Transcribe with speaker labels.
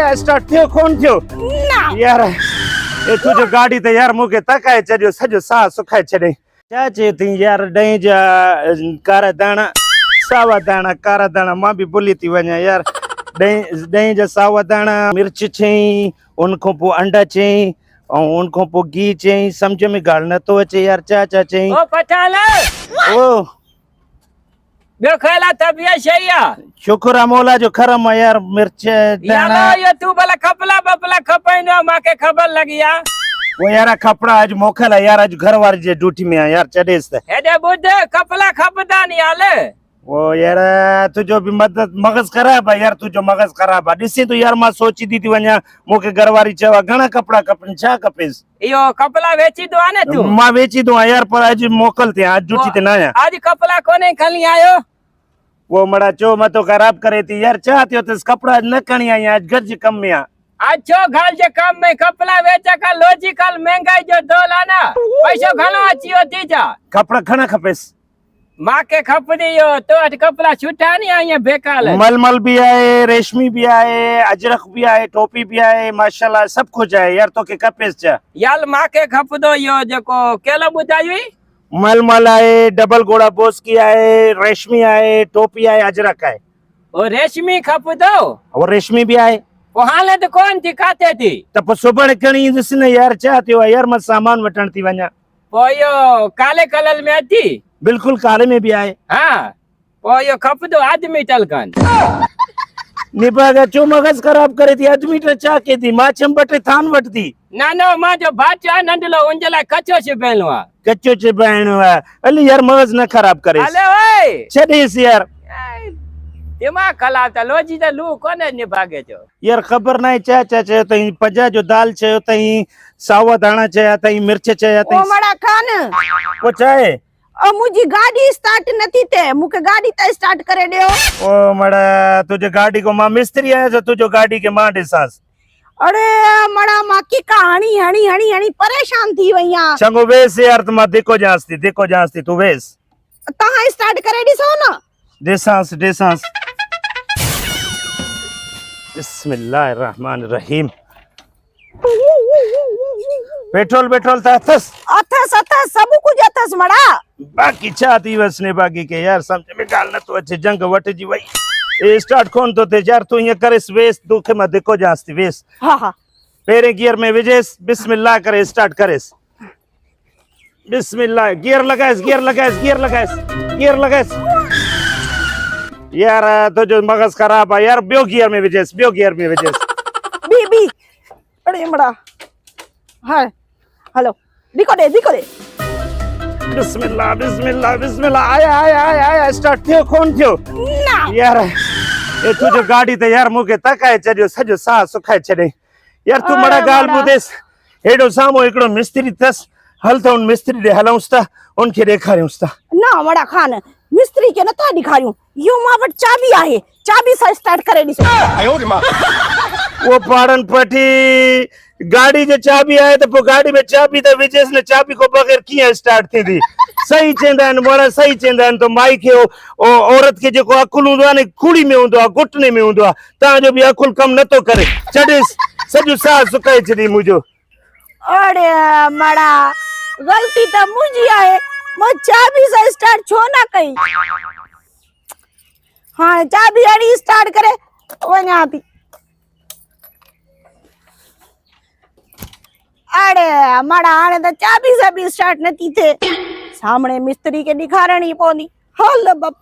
Speaker 1: आया स्टार्ट थियो कोन थियो
Speaker 2: ना
Speaker 1: यार ए तुझो गाड़ी ते यार मुके तकाए चढ़ियो सजो साह सुखाए छॾे छा चए थी यार ॾहीं जा कारा दाणा सावा दाणा कारा दाणा मां बि भुली थी वञा यार ॾहीं जा सावा दाणा मिर्च चई उनखां पोइ अंडा चई ऐं उनखां पोइ घी चई सम्झ में ॻाल्हि नथो अचे यार छा छा चई
Speaker 3: ओ पठान
Speaker 1: ओ
Speaker 3: ॿियो ख़्याल तबियत सही आहे
Speaker 1: शुक्र आहे मौला जो करम आहे यार मिर्च दाणा
Speaker 3: यार तू भला खपला बपला खपाइंदो आहे मूंखे ख़बर लॻी आहे
Speaker 1: वो यार कपड़ा अज मोकल है यार अज घर वारी जे ड्यूटी में है यार चढ़ेस त
Speaker 3: हेॾे ॿुध खपला खपदा नी हाल
Speaker 1: वो यार तुझो भी मदद मगज खराब है यार तुझो मगज खराब है ॾिसी तो यार मां सोची थी वञा मूंखे घर वारी चवा घणा कपड़ा खपनि छा खपेस
Speaker 3: इहो खपला वेची दो ने तू
Speaker 1: मां वेची दो यार पर अज मोकल थे आज ड्यूटी ते ना आया
Speaker 3: आज खपला कोने खली आयो
Speaker 1: वो मड़ा चो मतो खराब करे थी यार चाह थियो तस कपड़ा अज न खणी आई आज घर जे कम में आ
Speaker 3: अच्छो घर जे कम में कपड़ा वेचा का लॉजिकल महंगाई जो दौल है ना पैसो घणो अचियो थी जा
Speaker 1: कपड़ा घणा खपेस
Speaker 3: मांखे खपदी यो तो अट कपड़ा छुटा नहीं आया बेकार
Speaker 1: मलमल भी आए रेशमी भी आए अजरक भी आए टोपी भी आए माशाल्लाह सब कुछ आए यार तो के कपेस चा
Speaker 3: यार मांखे खपदो यो जको केलो बुधाई
Speaker 1: मलमल आए डबल गोड़ा बोस की आए रेशमी आए टोपी आए अजरक आए
Speaker 3: ओ रेशमी खपदो
Speaker 1: और रेशमी भी आए
Speaker 3: वो हाले तो कौन थी खाते थी
Speaker 1: त पोइ सुबह खणी ईंदुसि न यार छा थियो आहे यार मां सामान वठण थी वञा
Speaker 3: वो यो काले कलर में थी
Speaker 1: बिल्कुल काले में भी आए
Speaker 3: हाँ वो यो खपदो आदमी टलकन
Speaker 1: निभागा चो मगज खराब करे थी आदमी तो छा के थी मां चंबटे थान वठती
Speaker 3: ना ना मां जो बाचा नंडलो उंजला कच्चो से बेलो आ
Speaker 1: कच्चो चिबाइणो आहे अली यार मगज न खराब करे
Speaker 3: अले ओए
Speaker 1: छॾेस यार
Speaker 3: दिमाग खराब था लोजी तो लू कोने निभागे जो
Speaker 1: यार खबर ना छा छा चयो तई पजा जो दाल चयो तई सावा दाणा चया तई मिर्च चया तई
Speaker 2: ओ मड़ा खान
Speaker 1: वो चाहे
Speaker 2: ओ मुजी गाड़ी स्टार्ट नथी थे मुके गाड़ी त स्टार्ट करे दियो
Speaker 1: ओ मड़ा तुझे गाड़ी को मां मिस्त्री आया जो तुझो गाड़ी के मां ॾिसांस
Speaker 2: अरे मड़ा मां की कहानी हणी हणी हणी परेशान थी वईया
Speaker 1: चंगो वेस यार तुम देखो जांस थी तू वेस
Speaker 2: तहां स्टार्ट करे दिसो ना
Speaker 1: ॾिसांस बिस्मिल्लाहिर्रहमानिर्रहीम पेट्रोल था अथस
Speaker 2: सब कुछ अथस मड़ा
Speaker 1: बाकी छा थी वसने बाकी के यार समझ में ॻाल्हि नथो अचे जंग वट जी वई ए स्टार्ट कोन तो थे यार तू ये करेस वेस तोखे मां देखो जांस थी वेस
Speaker 2: हाँ हाँ
Speaker 1: पहिरें गियर में विझेस बिस्मिल्लाह करे स्टार्ट करेस बिस्मिल्लाह गियर लगाएस यार तुझो मगज खराब है यार ॿियो गियर में विझेस
Speaker 2: बी अरे मड़ा हाँ हेलो दिखो दे
Speaker 1: बिस्मिल्लाह आया स्टार्ट थियो कोन थियो
Speaker 2: ना
Speaker 1: यार ए तुझो गाड़ी ते यार मुके तकाए चढ़ियो सजो साह सुखाए छॾे यार तू मड़ा ॻाल्हि ॿुधेस हेॾो साम्हूं हिकिड़ो मिस्त्री अथस हल त उन मिस्त्री ॾे हलऊंस था उनखे ॾेखारियूंस था
Speaker 2: ना मड़ा खान मिस्त्री के नथा दिखारियूं यो मां वट चाबी आहे चाबी से स्टार्ट करे दिसो
Speaker 1: वो पाड़न पटी गाड़ी जो चाबी आए तो पोइ गाड़ी में चाबी त विझेस न चाबी को बगैर कीअं स्टार्ट थींदी सही चवंदा आहिनि मोड़ा सही चवंदा आहिनि तो माई खे औरत के जेको अकुल हूंदो आहे न खूड़ी में हूंदो आहे घुटने में हूंदो आहे तव्हांजो बि अकुल कम नथो करे छॾेस सॼो साह सुकाए छॾी मुंहिंजो
Speaker 2: अरे मड़ा गलती तो मुझी आहे मैं चाबी से स्टार्ट छो ना कई हाँ चाबी हणी स्टार्ट करे वञा थी अरे मड़ा हाणे तो चाबी से भी स्टार्ट नथी थे सामने मिस्त्री के दिखारणी पवंदी हल बप